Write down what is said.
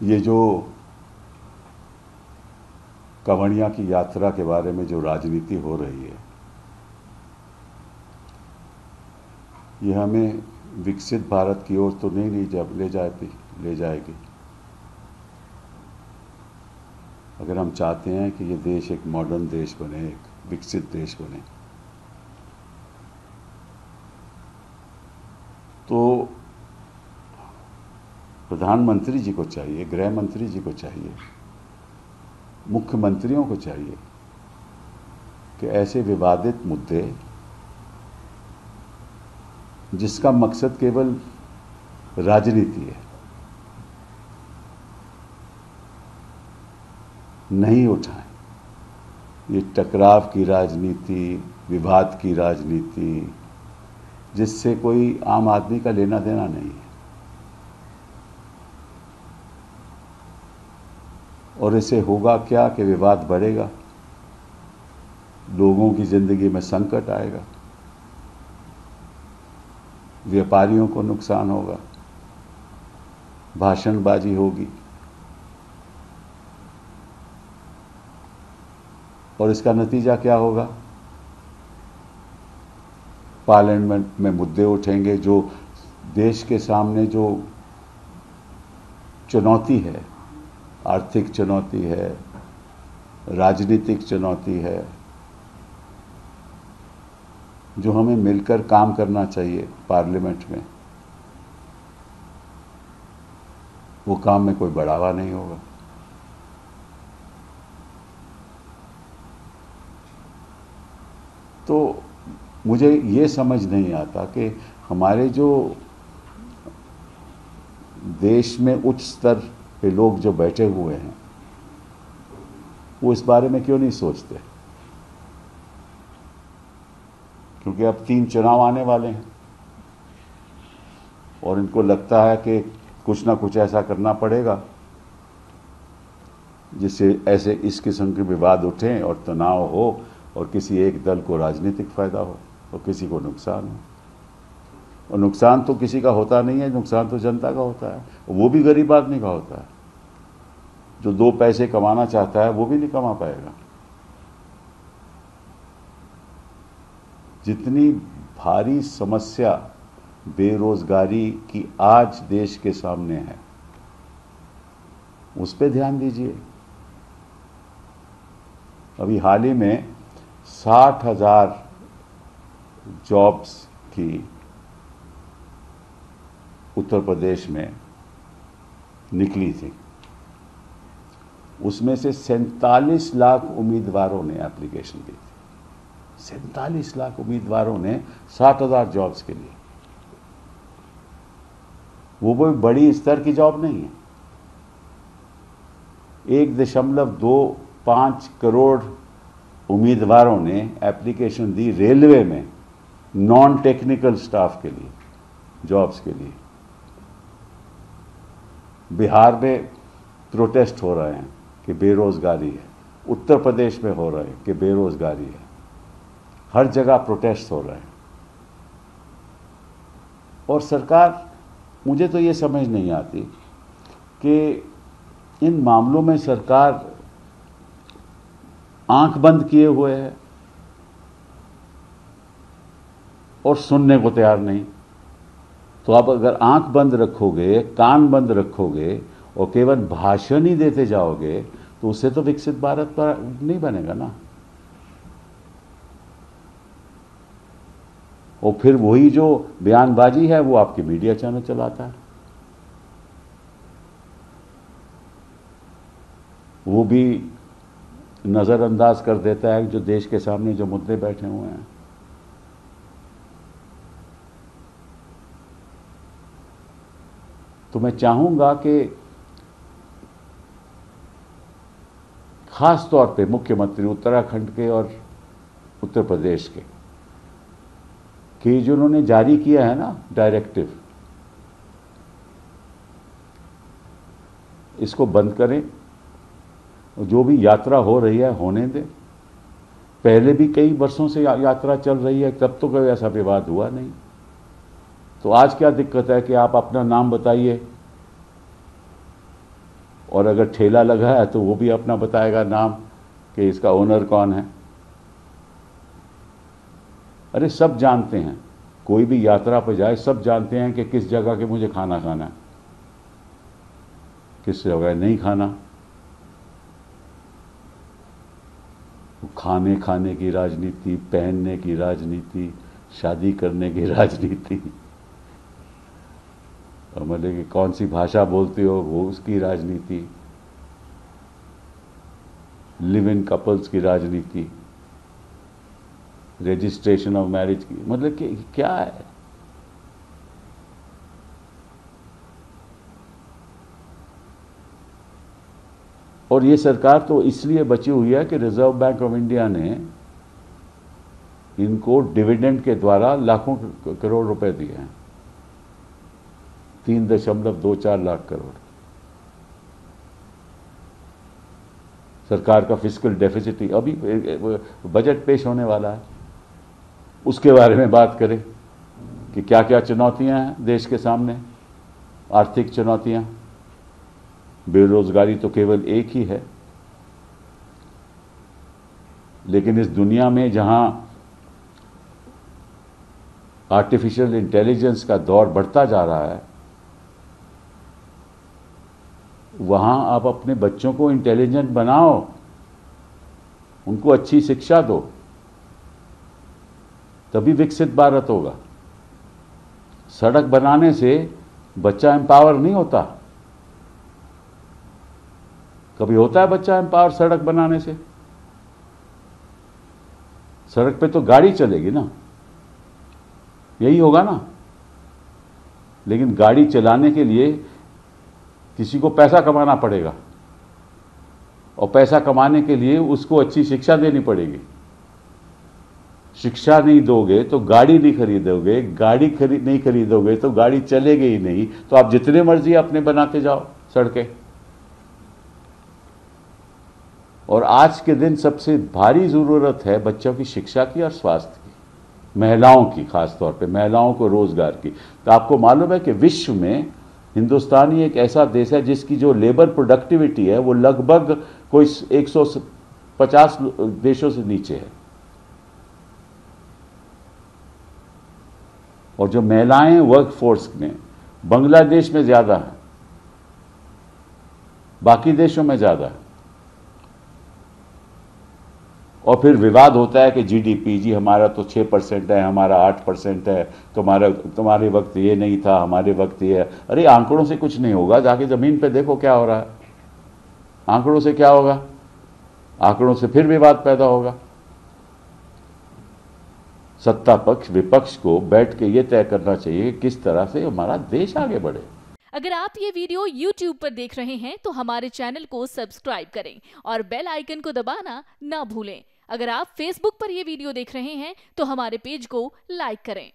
ये जो कांवड़िया की यात्रा के बारे में जो राजनीति हो रही है, ये हमें विकसित भारत की ओर तो नहीं ले जाएगी। अगर हम चाहते हैं कि ये देश एक मॉडर्न देश बने, एक विकसित देश बने, तो प्रधानमंत्री जी को चाहिए, गृह मंत्री जी को चाहिए, मुख्यमंत्रियों को चाहिए कि ऐसे विवादित मुद्दे जिसका मकसद केवल राजनीति है, नहीं उठाएं। ये टकराव की राजनीति, विवाद की राजनीति, जिससे कोई आम आदमी का लेना देना नहीं है, और इससे होगा क्या कि विवाद बढ़ेगा, लोगों की जिंदगी में संकट आएगा, व्यापारियों को नुकसान होगा, भाषणबाजी होगी, और इसका नतीजा क्या होगा? पार्लियामेंट में मुद्दे उठेंगे जो देश के सामने जो चुनौती है, आर्थिक चुनौती है, राजनीतिक चुनौती है, जो हमें मिलकर काम करना चाहिए पार्लियामेंट में, वो काम में कोई बढ़ावा नहीं होगा। तो मुझे ये समझ नहीं आता कि हमारे जो देश में उच्च स्तर पे लोग जो बैठे हुए हैं, वो इस बारे में क्यों नहीं सोचते? क्योंकि अब 3 चुनाव आने वाले हैं और इनको लगता है कि कुछ ना कुछ ऐसा करना पड़ेगा जिससे ऐसे इस किस्म के विवाद उठें और तनाव हो और किसी एक दल को राजनीतिक फायदा हो और किसी को नुकसान हो। और नुकसान तो किसी का होता नहीं है, नुकसान तो जनता का होता है, वो भी गरीब आदमी का होता है। जो 2 पैसे कमाना चाहता है वो भी नहीं कमा पाएगा। जितनी भारी समस्या बेरोजगारी की आज देश के सामने है, उस पर ध्यान दीजिए। अभी हाल ही में 60,000 जॉब्स की उत्तर प्रदेश में निकली थी। उसमें से 47 लाख उम्मीदवारों ने एप्लीकेशन दी थी। 47 लाख उम्मीदवारों ने 60,000 जॉब्स के लिए। वो कोई बड़ी स्तर की जॉब नहीं है। 1.25 करोड़ उम्मीदवारों ने एप्लीकेशन दी रेलवे में नॉन टेक्निकल स्टाफ के लिए, जॉब्स के लिए। बिहार में प्रोटेस्ट हो रहे हैं कि बेरोजगारी है, उत्तर प्रदेश में हो रहे हैं कि बेरोजगारी है, हर जगह प्रोटेस्ट हो रहे हैं। और सरकार, मुझे तो ये समझ नहीं आती कि इन मामलों में सरकार आंख बंद किए हुए है और सुनने को तैयार नहीं। तो आप अगर आंख बंद रखोगे, कान बंद रखोगे और केवल भाषण ही देते जाओगे, तो उससे तो विकसित भारत नहीं बनेगा ना। और फिर वही जो बयानबाजी है वो आपके मीडिया चैनल चलाता है, वो भी नजरअंदाज कर देता है जो देश के सामने जो मुद्दे बैठे हुए हैं। तो मैं चाहूंगा कि खास तौर पे मुख्यमंत्री उत्तराखंड के और उत्तर प्रदेश के कि जो उन्होंने जारी किया है ना डायरेक्टिव, इसको बंद करें। जो भी यात्रा हो रही है होने दें। पहले भी कई वर्षों से यात्रा चल रही है, तब तो कोई ऐसा विवाद हुआ नहीं। तो आज क्या दिक्कत है कि आप अपना नाम बताइए और अगर ठेला लगा है तो वो भी अपना बताएगा नाम कि इसका ओनर कौन है। अरे सब जानते हैं, कोई भी यात्रा पर जाए सब जानते हैं कि किस जगह के मुझे खाना खाना है, किस जगह नहीं खाना। खाने की राजनीति, पहनने की राजनीति, शादी करने की राजनीति, मतलब कि कौन सी भाषा बोलते हो वो उसकी राजनीति, लिव इन कपल्स की राजनीति, रजिस्ट्रेशन ऑफ मैरिज की, मतलब कि क्या है। और ये सरकार तो इसलिए बची हुई है कि रिजर्व बैंक ऑफ इंडिया ने इनको डिविडेंड के द्वारा लाखों करोड़ रुपए दिए हैं, 3.24 लाख करोड़। सरकार का फिस्कल डेफिसिट, अभी बजट पेश होने वाला है, उसके बारे में बात करें कि क्या क्या चुनौतियां हैं देश के सामने। आर्थिक चुनौतियां, बेरोजगारी तो केवल एक ही है, लेकिन इस दुनिया में जहां आर्टिफिशियल इंटेलिजेंस का दौर बढ़ता जा रहा है, वहां आप अपने बच्चों को इंटेलिजेंट बनाओ, उनको अच्छी शिक्षा दो, तभी विकसित भारत होगा। सड़क बनाने से बच्चा एम्पावर नहीं होता। कभी होता है बच्चा एम्पावर सड़क बनाने से? सड़क पे तो गाड़ी चलेगी ना, यही होगा ना। लेकिन गाड़ी चलाने के लिए किसी को पैसा कमाना पड़ेगा, और पैसा कमाने के लिए उसको अच्छी शिक्षा देनी पड़ेगी। शिक्षा नहीं दोगे तो गाड़ी नहीं खरीदोगे, गाड़ी नहीं खरीदोगे तो गाड़ी चलेगी ही नहीं। तो आप जितने मर्जी अपने बनाते जाओ सड़कें। और आज के दिन सबसे भारी जरूरत है बच्चों की शिक्षा की और स्वास्थ्य की, महिलाओं की, खासतौर पे महिलाओं को रोजगार की। तो आपको मालूम है कि विश्व में हिंदुस्तान ही एक ऐसा देश है जिसकी जो लेबर प्रोडक्टिविटी है वो लगभग कोई 150 देशों से नीचे है। और जो महिलाएं वर्क फोर्स में बांग्लादेश में ज्यादा है, बाकी देशों में ज्यादा है। और फिर विवाद होता है कि जीडीपी, जी हमारा तो 6% है, हमारा 8% है, तुम्हारे वक्त ये नहीं था, हमारे वक्त ये है। अरे आंकड़ों से कुछ नहीं होगा, जाके जमीन पे देखो क्या हो रहा है। आंकड़ों से क्या होगा? आंकड़ों से फिर विवाद पैदा होगा। सत्ता पक्ष विपक्ष को बैठ के ये तय करना चाहिए कि किस तरह से हमारा देश आगे बढ़े। अगर आप ये वीडियो YouTube पर देख रहे हैं तो हमारे चैनल को सब्सक्राइब करें और बेल आइकन को दबाना ना भूलें। अगर आप Facebook पर ये वीडियो देख रहे हैं तो हमारे पेज को लाइक करें।